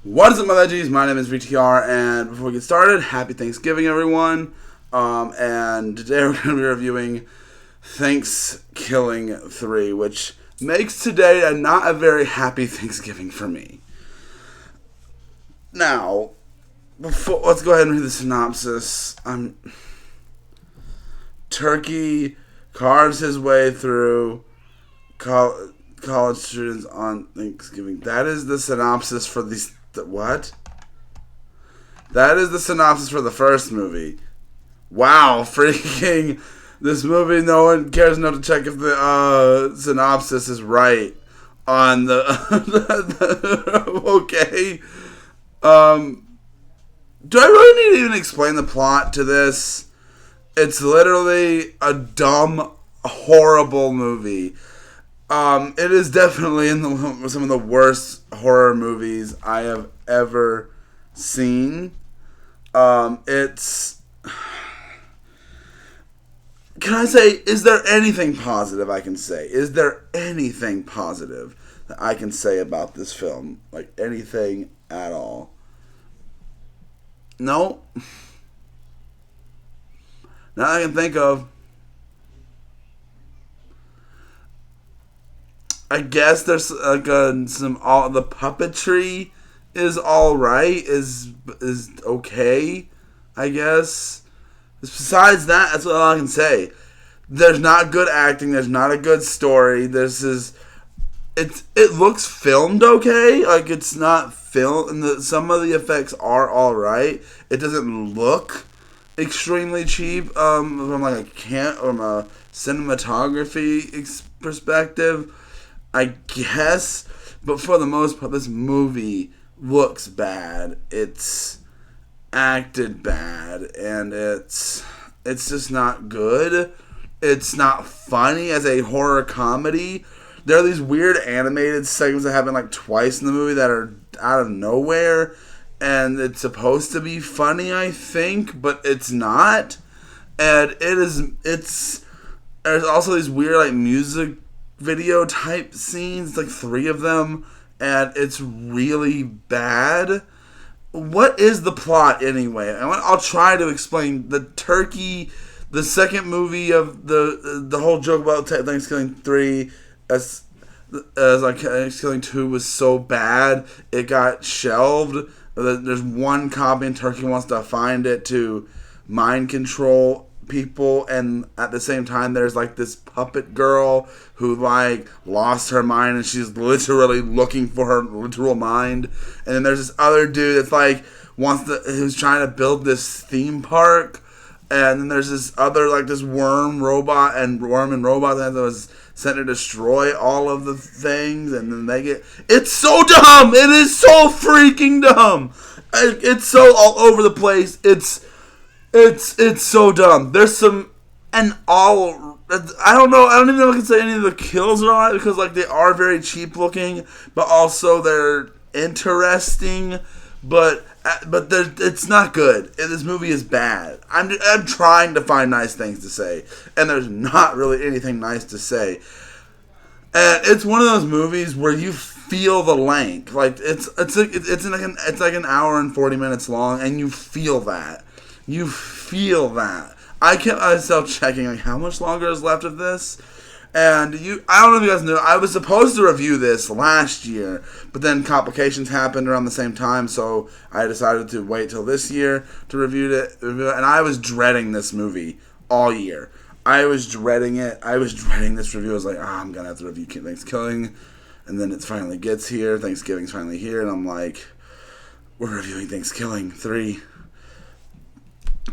What is up, my legends? My name is VTR, and before we get started, happy Thanksgiving, everyone. And today we're going to be reviewing Thankskilling 3, which makes today not a very happy Thanksgiving for me. Now, let's go ahead and read the synopsis. Turkey carves his way through college students on Thanksgiving. That is the synopsis for these. What? That is the synopsis for the first movie. Wow, freaking this movie. No one cares enough to check if the synopsis is right on the. Okay. Do I really need to even explain the plot to this? It's literally a dumb, horrible movie. It is definitely in some of the worst horror movies I have ever seen. It's... Can I say, is there anything positive I can say? Is there anything positive that I can say about this film? Like, anything at all? No. Not that I can think of. I guess there's like the puppetry is all right, is okay, I guess. Besides that, that's all I can say. There's not good acting. There's not a good story. It looks filmed okay. Like, it's not filmed, and some of the effects are all right. It doesn't look extremely cheap from a cinematography perspective, I guess, but for the most part, this movie looks bad. It's acted bad, and it's just not good. It's not funny as a horror comedy. There are these weird animated segments that happen like twice in the movie that are out of nowhere, and it's supposed to be funny, I think, but it's not. And there's also these weird like music video type scenes, like 3 of them, and it's really bad. What is the plot anyway? I'll try to explain. The second movie of the whole joke about Thanksgiving 3 as like Thanksgiving 2 was so bad it got shelved. There's one copy and Turkey wants to find it to mind control people, and at the same time there's like this puppet girl who like lost her mind and she's literally looking for her literal mind, and then there's this other dude that's like who's trying to build this theme park, and then there's this other like this worm and robot that was sent to destroy all of the things, and then it's so dumb. It is so freaking dumb. It's so all over the place. It's so dumb. There's some, and all, I don't know, I don't even know if I can say any of the kills are on it, because like they are very cheap looking, but also they're interesting, but it's not good. This movie is bad. I'm trying to find nice things to say, and there's not really anything nice to say. And it's one of those movies where you feel the length. Like it's like an hour and 40 minutes long, and you feel that. You feel that. I kept myself checking, like, how much longer is left of this? And I don't know if you guys know, I was supposed to review this last year, but then complications happened around the same time, so I decided to wait till this year to review it. And I was dreading this movie all year. I was dreading it. I was dreading this review. I was like, I'm going to have to review Thankskilling. And then it finally gets here. Thanksgiving's finally here, and I'm like, we're reviewing Thankskilling 3.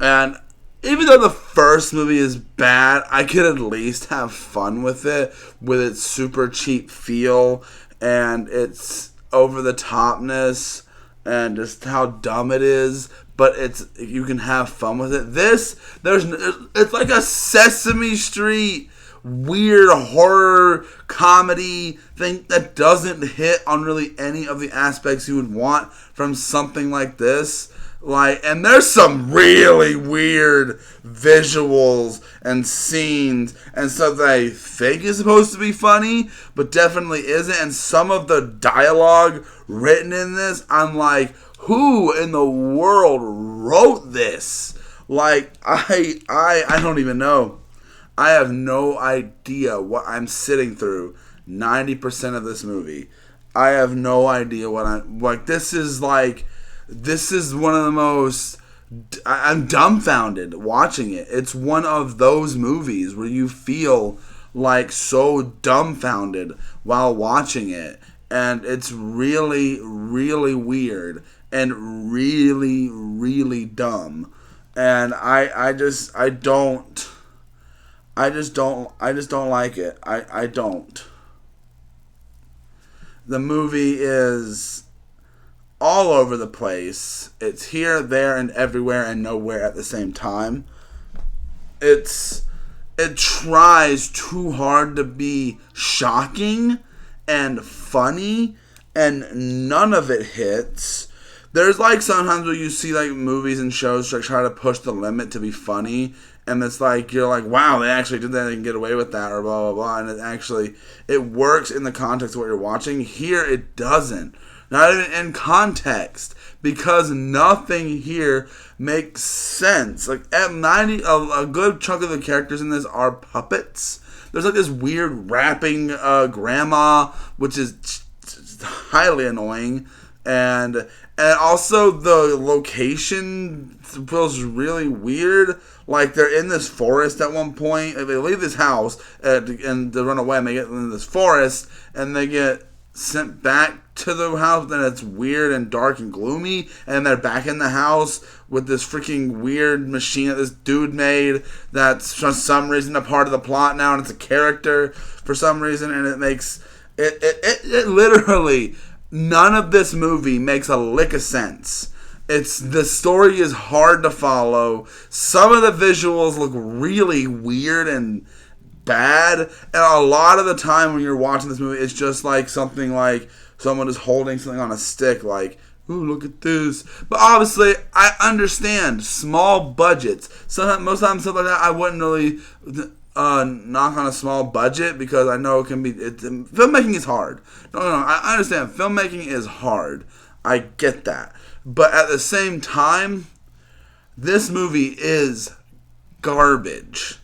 And even though the first movie is bad, I could at least have fun with its super cheap feel and its over-the-topness and just how dumb it is. But you can have fun with it. It's like a Sesame Street weird horror comedy thing that doesn't hit on really any of the aspects you would want from something like this. Like, and there's some really weird visuals and scenes and stuff that I think is supposed to be funny, but definitely isn't. And some of the dialogue written in this, I'm like, who in the world wrote this? Like, I don't even know. I have no idea what I'm sitting through 90% of this movie. I have no idea what I'm like. This is one of the most. I'm dumbfounded watching it. It's one of those movies where you feel like so dumbfounded while watching it, and it's really, really weird and really, really dumb. And I just don't like it. I don't. The movie is all over the place. It's here, there, and everywhere and nowhere at the same time. It tries too hard to be shocking and funny, and none of it hits. There's like sometimes where you see like movies and shows try to push the limit to be funny, and it's like you're like, wow, they actually did that, they can get away with that, or blah blah blah, and it works in the context of what you're watching. Here it doesn't. Not even in context, because nothing here makes sense. Like at 90, a good chunk of the characters in this are puppets. There's like this weird rapping grandma, which is highly annoying, and also the location feels really weird. Like they're in this forest at one point. They leave this house and they run away, and they get in this forest, and they get sent back to the house. Then it's weird and dark and gloomy, and they're back in the house with this freaking weird machine that this dude made that's for some reason a part of the plot now, and it's a character for some reason, and it makes it literally, none of this movie makes a lick of sense. The story is hard to follow. Some of the visuals look really weird and bad, and a lot of the time when you're watching this movie, it's just like something like someone is holding something on a stick, like, ooh, look at this. But obviously, I understand small budgets. Most times, stuff like that, I wouldn't really knock on a small budget, because I know it can be. Filmmaking is hard. No, I understand. Filmmaking is hard. I get that. But at the same time, this movie is garbage.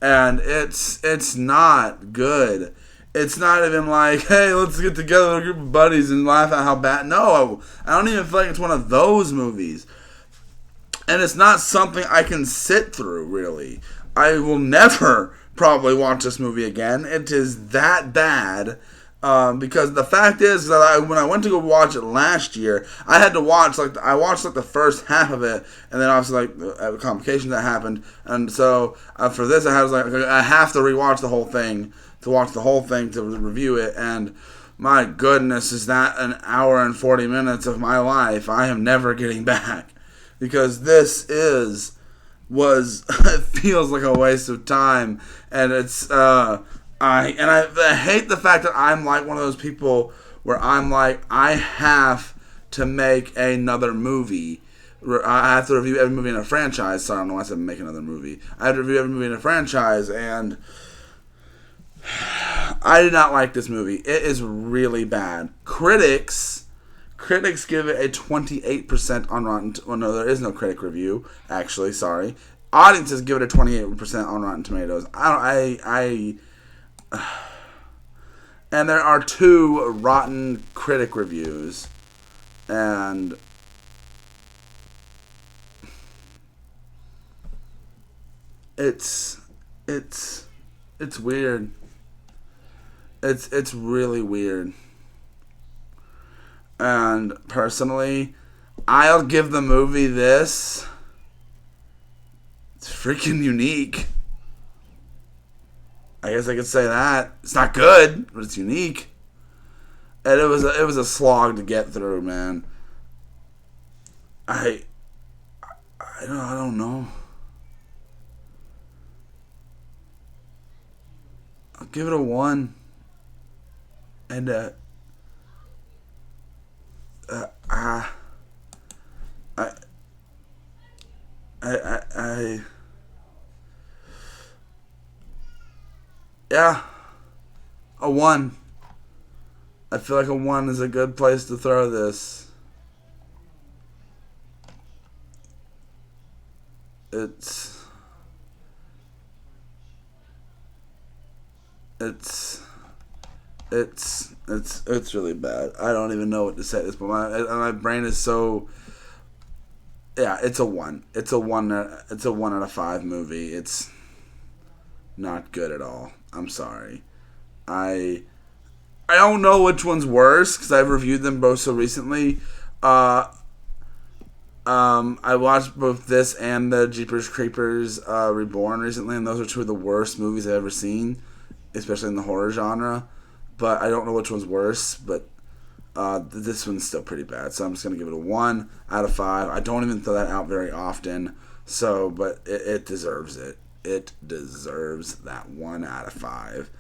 And it's not good. It's not even like, hey, let's get together with a group of buddies and laugh at how bad. No, I don't even feel like it's one of those movies. And it's not something I can sit through, really. I will never probably watch this movie again. It is that bad. Because the fact is that when I went to go watch it last year, I had to watch I watched the first half of it, and then obviously complications that happened, and so for this I have to rewatch the whole thing to review it, and my goodness, is that an hour and 40 minutes of my life I am never getting back, because this it feels like a waste of time, and it's I hate the fact that I'm like one of those people where I'm like, I have to make another movie. I have to review every movie in a franchise. Sorry, I don't know why I said make another movie. I have to review every movie in a franchise, and I did not like this movie. It is really bad. Critics give it a 28% on Rotten. Well, no, there is no critic review. Actually, sorry. Audiences give it a 28% on Rotten Tomatoes. And there are 2 rotten critic reviews, and it's weird. It's really weird. And personally, I'll give the movie this. It's freaking unique. I guess I could say that. It's not good, but it's unique. And it was a slog to get through, man. I don't know. I'll give it a 1. And Yeah, a 1. I feel like a 1 is a good place to throw this. It's really bad. I don't even know what to say at this point. My brain is so. Yeah, it's a 1. It's a 1. It's a 1 out of 5 movie. It's not good at all. I'm sorry. I don't know which one's worse because I've reviewed them both so recently. I watched both this and the Jeepers Creepers Reborn recently, and those are two of the worst movies I've ever seen, especially in the horror genre. But I don't know which one's worse, but this one's still pretty bad. So I'm just going to give it a 1 out of 5. I don't even throw that out very often, so but it deserves it. It deserves that 1 out of 5.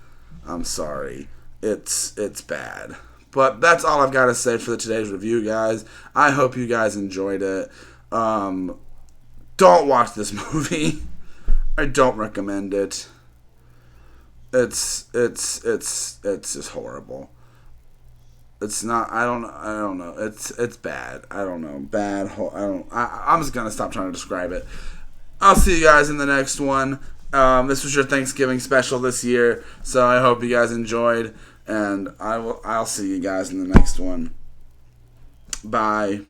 I'm sorry. It's bad. But that's all I've got to say for today's review, guys. I hope you guys enjoyed it. Don't watch this movie. I don't recommend it. It's just horrible. It's not. I don't know. It's bad. I don't know. Bad. I'm just gonna stop trying to describe it. I'll see you guys in the next one. This was your Thanksgiving special this year, so I hope you guys enjoyed. And I'll see you guys in the next one. Bye.